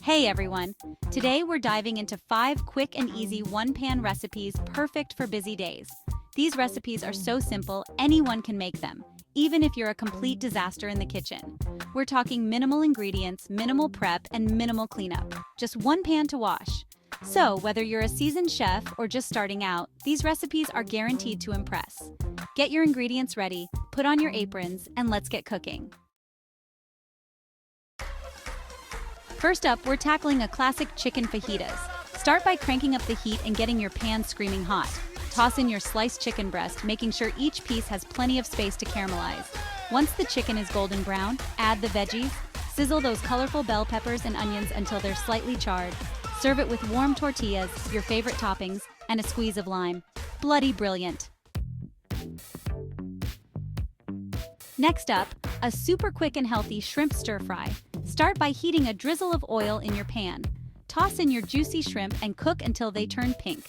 Hey everyone! Today we're diving into 5 quick and easy one-pan recipes perfect for busy days. These recipes are so simple, anyone can make them, even if you're a complete disaster in the kitchen. We're talking minimal ingredients, minimal prep, and minimal cleanup. Just one pan to wash. So, whether you're a seasoned chef or just starting out, these recipes are guaranteed to impress. Get your ingredients ready, put on your aprons, and let's get cooking. First up, we're tackling a classic chicken fajitas. Start by cranking up the heat and getting your pan screaming hot. Toss in your sliced chicken breast, making sure each piece has plenty of space to caramelize. Once the chicken is golden brown, add the veggies. Sizzle those colorful bell peppers and onions until they're slightly charred. Serve it with warm tortillas, your favorite toppings, and a squeeze of lime. Bloody brilliant! Next up, a super quick and healthy shrimp stir-fry. Start by heating a drizzle of oil in your pan. Toss in your juicy shrimp and cook until they turn pink.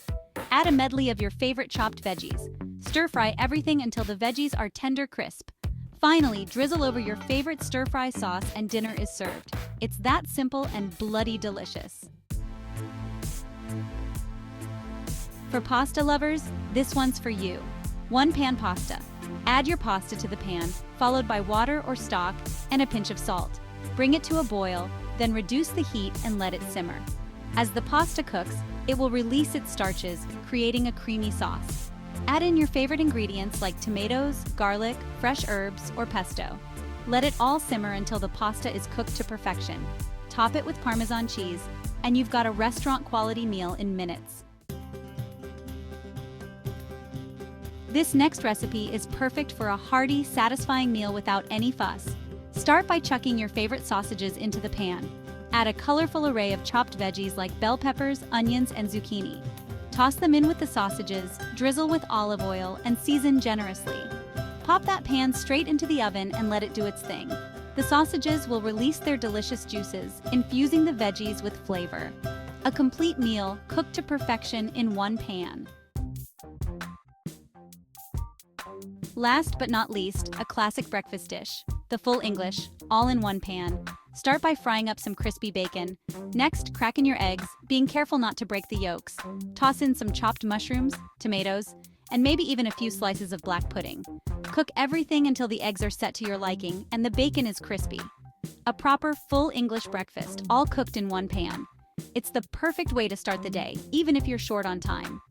Add a medley of your favorite chopped veggies. Stir-fry everything until the veggies are tender crisp. Finally, drizzle over your favorite stir-fry sauce and dinner is served. It's that simple and bloody delicious. For pasta lovers, this one's for you. One-pan pasta. Add your pasta to the pan, followed by water or stock and a pinch of salt. Bring it to a boil, then reduce the heat and let it simmer. As the pasta cooks, it will release its starches, creating a creamy sauce. Add in your favorite ingredients like tomatoes, garlic, fresh herbs, or pesto. Let it all simmer until the pasta is cooked to perfection. Top it with Parmesan cheese, and you've got a restaurant-quality meal in minutes. This next recipe is perfect for a hearty, satisfying meal without any fuss. Start by chucking your favorite sausages into the pan. Add a colorful array of chopped veggies like bell peppers, onions, and zucchini. Toss them in with the sausages, drizzle with olive oil, and season generously. Pop that pan straight into the oven and let it do its thing. The sausages will release their delicious juices, infusing the veggies with flavor. A complete meal cooked to perfection in one pan. Last but not least, a classic breakfast dish, the full English, all in one pan. Start by frying up some crispy bacon. Next, crack in your eggs, being careful not to break the yolks. Toss in some chopped mushrooms, tomatoes, and maybe even a few slices of black pudding. Cook everything until the eggs are set to your liking and the bacon is crispy. A proper full English breakfast, all cooked in one pan. It's the perfect way to start the day, even if you're short on time.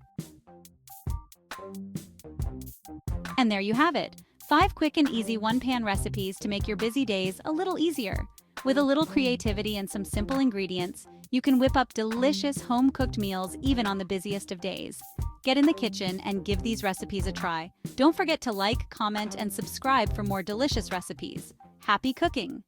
And there you have it, 5 quick and easy one-pan recipes to make your busy days a little easier. With a little creativity and some simple ingredients, you can whip up delicious home-cooked meals even on the busiest of days. Get in the kitchen and give these recipes a try. Don't forget to like, comment, and subscribe for more delicious recipes. Happy cooking!